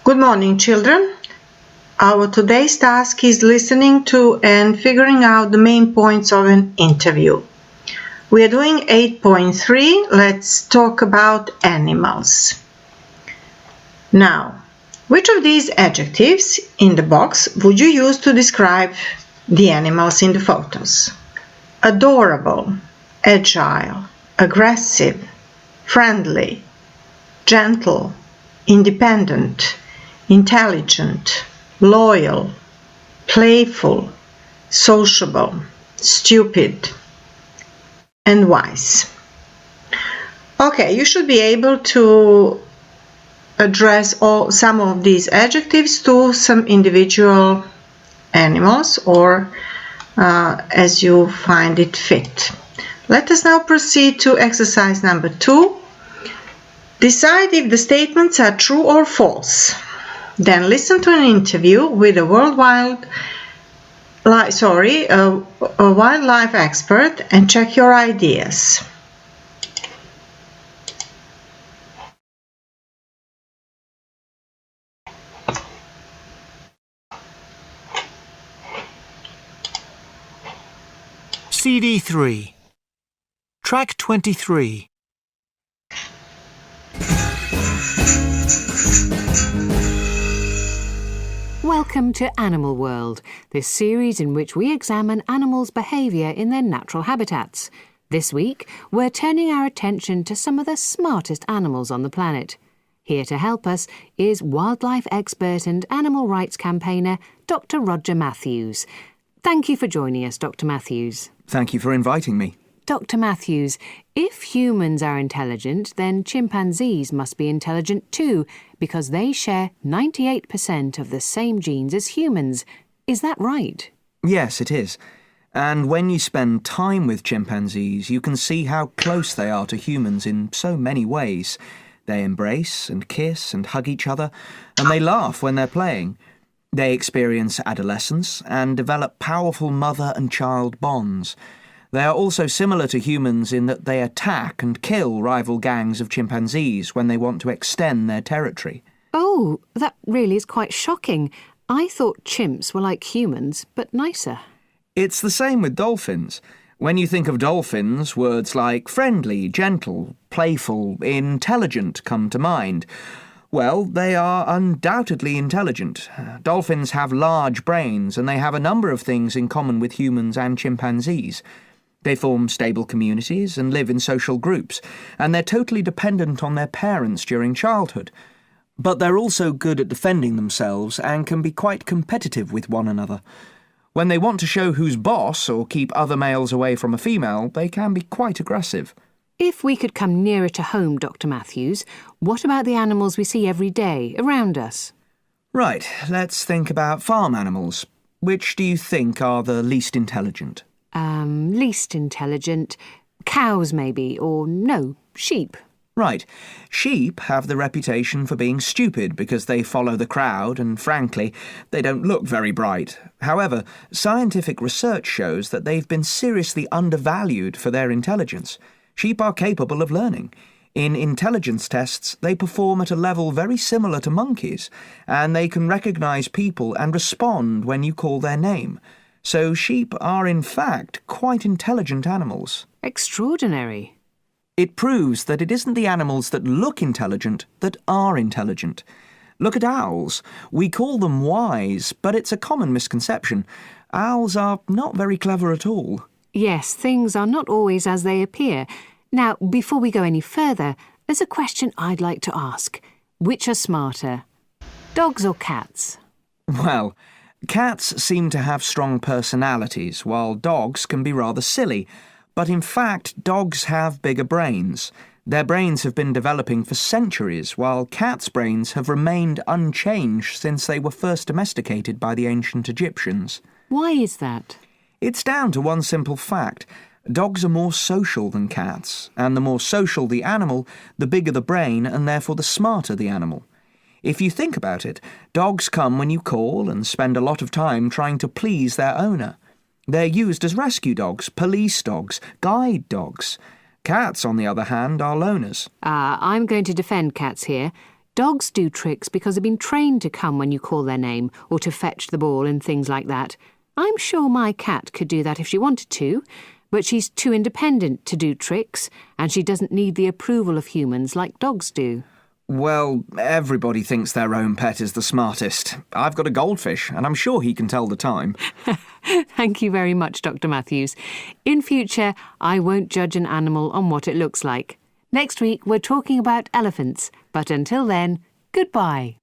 Good morning, children. Our today's task is listening to and figuring out the main points of an interview. We are doing 8.3. Let's talk about animals. Now, which of these adjectives in the box would you use to describe the animals in the photos? Adorable, agile, aggressive, friendly, gentle, independent, intelligent, loyal, playful, sociable, stupid, and wise. Okay, you should be able to address some of these adjectives to some individual animals or as you find it fit. Let us now proceed to exercise number 2. Decide if the statements are true or false. Then listen to an interview with a wildlife expert and check your ideas. CD 3. Track 23. Welcome to Animal World, this series in which we examine animals' behaviour in their natural habitats. This week, we're turning our attention to some of the smartest animals on the planet. Here to help us is wildlife expert and animal rights campaigner Dr. Roger Matthews. Thank you for joining us, Dr. Matthews. Thank you for inviting me. Dr. Matthews, if humans are intelligent, then chimpanzees must be intelligent too, because they share 98% of the same genes as humans. Is that right? Yes, it is. And when you spend time with chimpanzees, you can see how close they are to humans in so many ways. They embrace and kiss and hug each other, and they laugh when they're playing. They experience adolescence and develop powerful mother and child bonds. They are also similar to humans in that they attack and kill rival gangs of chimpanzees when they want to extend their territory. Oh, that really is quite shocking. I thought chimps were like humans, but nicer. It's the same with dolphins. When you think of dolphins, words like friendly, gentle, playful, intelligent come to mind. Well, they are undoubtedly intelligent. Dolphins have large brains, and they have a number of things in common with humans and chimpanzees. They form stable communities and live in social groups, and they're totally dependent on their parents during childhood. But they're also good at defending themselves and can be quite competitive with one another. When they want to show who's boss or keep other males away from a female, they can be quite aggressive. If we could come nearer to home, Dr. Matthews, what about the animals we see every day around us? Right, let's think about farm animals. Which do you think are the least intelligent? Least intelligent. Cows, maybe, or no, sheep. Right. Sheep have the reputation for being stupid because they follow the crowd and, frankly, they don't look very bright. However, scientific research shows that they've been seriously undervalued for their intelligence. Sheep are capable of learning. In intelligence tests, they perform at a level very similar to monkeys, and they can recognise people and respond when you call their name. So sheep are, in fact, quite intelligent animals. Extraordinary. It proves that it isn't the animals that look intelligent that are intelligent. Look at owls. We call them wise, but it's a common misconception. Owls are not very clever at all. Yes, things are not always as they appear. Now, before we go any further, there's a question I'd like to ask. Which are smarter, dogs or cats? Well, cats seem to have strong personalities, while dogs can be rather silly. But in fact, dogs have bigger brains. Their brains have been developing for centuries, while cats' brains have remained unchanged since they were first domesticated by the ancient Egyptians. Why is that? It's down to one simple fact. Dogs are more social than cats, and the more social the animal, the bigger the brain, and therefore the smarter the animal. If you think about it, dogs come when you call and spend a lot of time trying to please their owner. They're used as rescue dogs, police dogs, guide dogs. Cats, on the other hand, are loners. I'm going to defend cats here. Dogs do tricks because they've been trained to come when you call their name or to fetch the ball and things like that. I'm sure my cat could do that if she wanted to, but she's too independent to do tricks, and she doesn't need the approval of humans like dogs do. Well, everybody thinks their own pet is the smartest. I've got a goldfish, and I'm sure he can tell the time. Thank you very much, Dr. Matthews. In future, I won't judge an animal on what it looks like. Next week, we're talking about elephants, but until then, goodbye.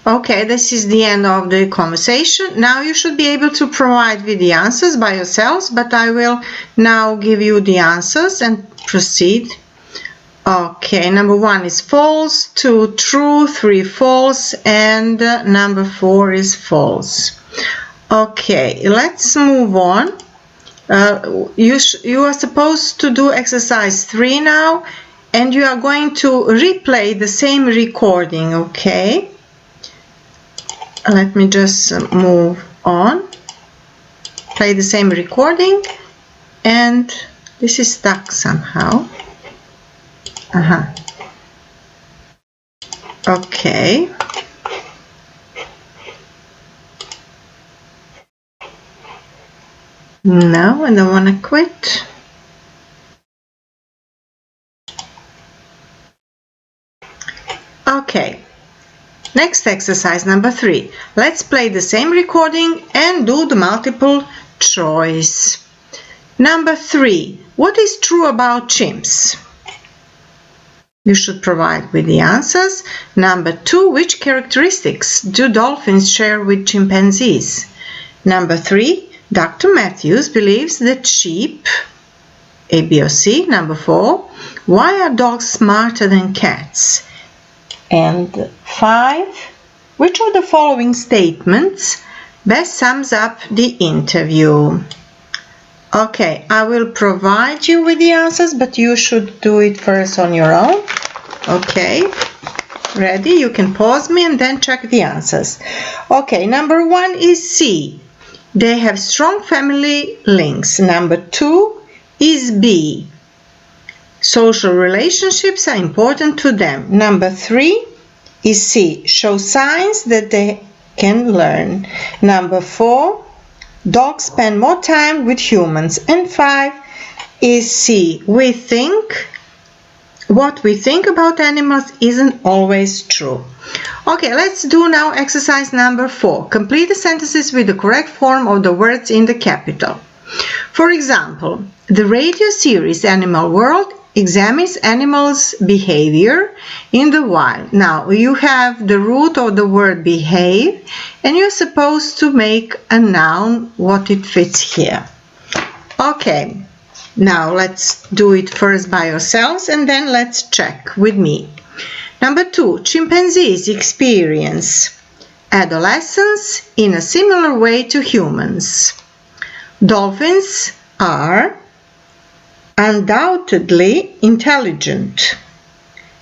Okay, this is the end of the conversation. Now you should be able to provide with the answers by yourselves, but I will now give you the answers and proceed. Okay, number 1 is false, 2 true, 3 false, and number 4 is false. Okay, let's move on. You are supposed to do exercise 3 now, and you are going to replay the same recording, okay? Let me just move on. Play the same recording, and this is stuck somehow. Okay. No, I don't want to quit. Okay. Next exercise, number 3. Let's play the same recording and do the multiple choice. Number 3. What is true about chimps? You should provide with the answers. Number 2. Which characteristics do dolphins share with chimpanzees? Number 3. Dr. Matthews believes that sheep, A, B, or C. Number 4. Why are dogs smarter than cats? And 5. Which of the following statements best sums up the interview? Okay, I will provide you with the answers, but you should do it first on your own. Okay, ready? You can pause me and then check the answers. Okay, number 1 is C. They have strong family links. Number 2 is B. Social relationships are important to them. Number 3 is C. Show signs that they can learn. Number 4. Dogs spend more time with humans. And 5 is C. What we think about animals isn't always true. Okay, let's do now exercise number 4. Complete the sentences with the correct form of the words in the capital. For example, the radio series Animal World examines animals' behavior in the wild. Now, you have the root of the word behave, and you're supposed to make a noun what it fits here. Okay, now let's do it first by yourselves, and then let's check with me. Number 2, chimpanzees experience adolescence in a similar way to humans. Dolphins are undoubtedly intelligent.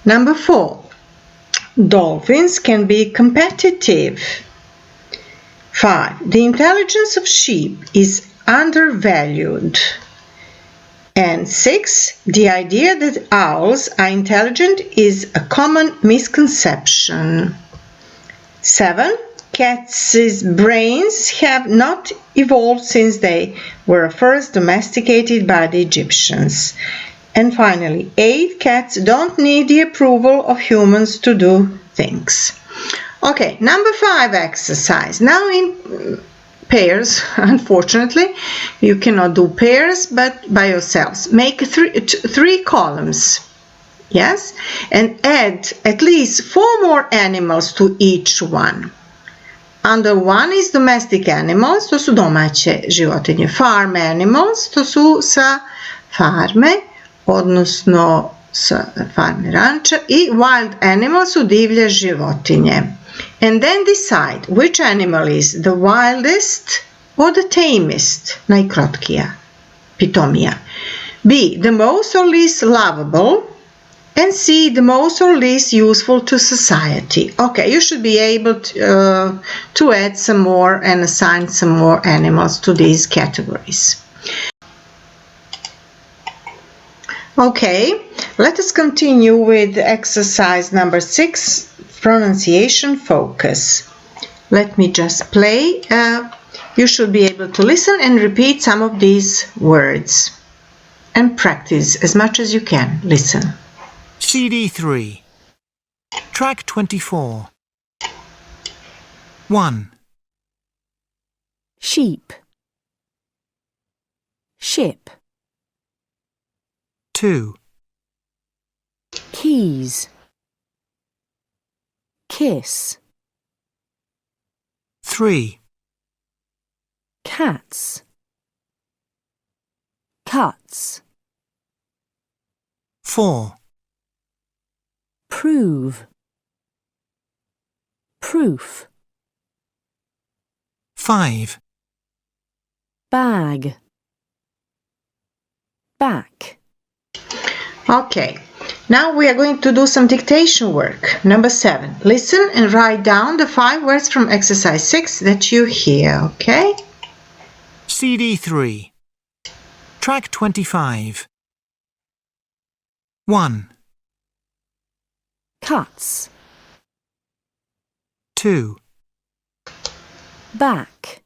Number 4, dolphins can be competitive. 5, the intelligence of sheep is undervalued. And 6, the idea that owls are intelligent is a common misconception. 7, cats' brains have not evolved since they were first domesticated by the Egyptians. And finally, 8, cats don't need the approval of humans to do things. Okay, number 5 exercise. Now in pairs, unfortunately, you cannot do pairs, but by yourselves. Make three columns. Yes? And add at least 4 more animals to each one. Under 1 is domestic animals, to su domaće životinje. Farm animals, to su sa farme, odnosno sa farme ranča. I wild animals su divlje životinje. And then decide which animal is the wildest or the tamest, najkrotkija, pitomija. B, the most or least lovable. And C, the most or least useful to society. Okay, you should be able to add some more and assign some more animals to these categories. Okay, Let us continue with exercise number 6, pronunciation focus. Let me just play. You should be able to listen and repeat some of these words and practice as much as you can. Listen. CD 3. Track 24. 1. Sheep. Ship. 2. Keys. Kiss. 3. Cats. Cuts. 4. Prove. Proof. 5. Bag. Back. Okay, now we are going to do some dictation work. Number 7. Listen and write down the 5 words from exercise 6 that you hear, okay? CD 3. Track 25. 1. Cuts. 2. Back.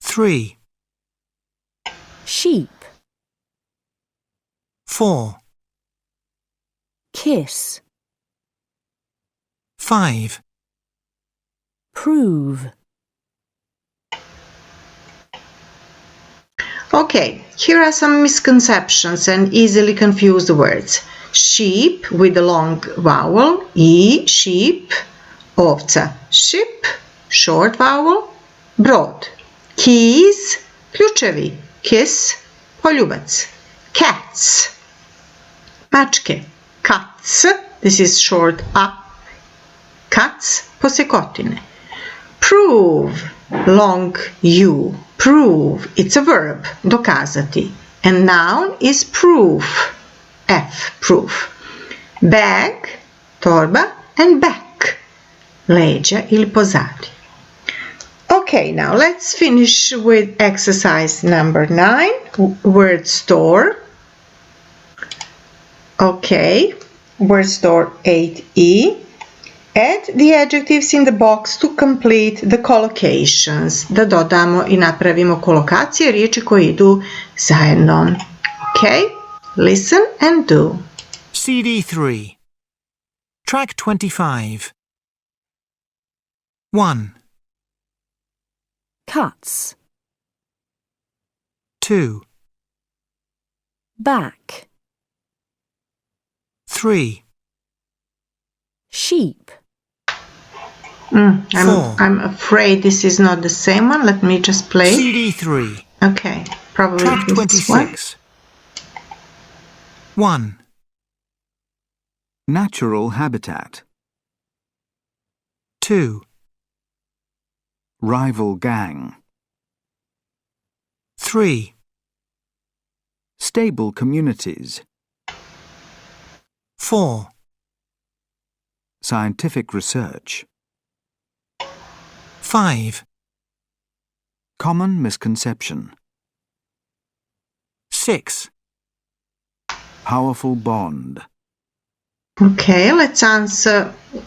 3. Sheep. 4. Kiss. 5. Prove. Okay, here are some misconceptions and easily confused words. Sheep with a long vowel, E, sheep. Ovca, ship, short vowel. Brod, keys, ključevi, kiss, poljubac. Cats, mačke, cats, this is short A. Cats, posekotine. Prove, long U. Prove, it's a verb, dokazati. And noun is proof, F, proof. Bag, torba, and back, leđa ili pozadi. Okay, now let's finish with exercise number 9, word store. Okay, word store 8E. Add the adjectives in the box to complete the collocations. Da dodamo I napravimo kolokacije riječi koje idu zajedno. Okay, listen and do. CD 3. Track 25. 1. Cuts. 2. Back. 3. Sheep. I'm afraid this is not the same one. Let me just play. CD 3. Okay, probably Track this one. 26. 1. Natural habitat. 2. Rival gang. 3. Stable communities. 4. Scientific research. 5. Common misconception. 6. Powerful bond. Okay, let's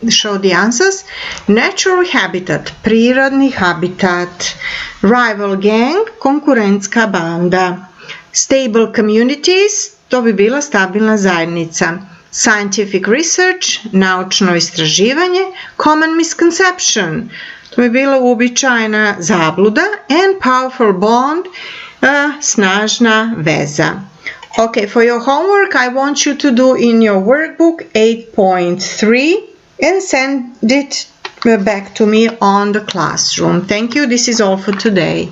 show the answers. Natural habitat, prirodni habitat. Rival gang, konkurentska banda. Stable communities, to bi bila stabilna zajednica. Scientific research, naučno istraživanje. Common misconception, to bi bila uobičajena zabluda. And powerful bond, snažna veza. Okay, for your homework, I want you to do in your workbook 8.3 and send it back to me on the classroom. Thank you. This is all for today.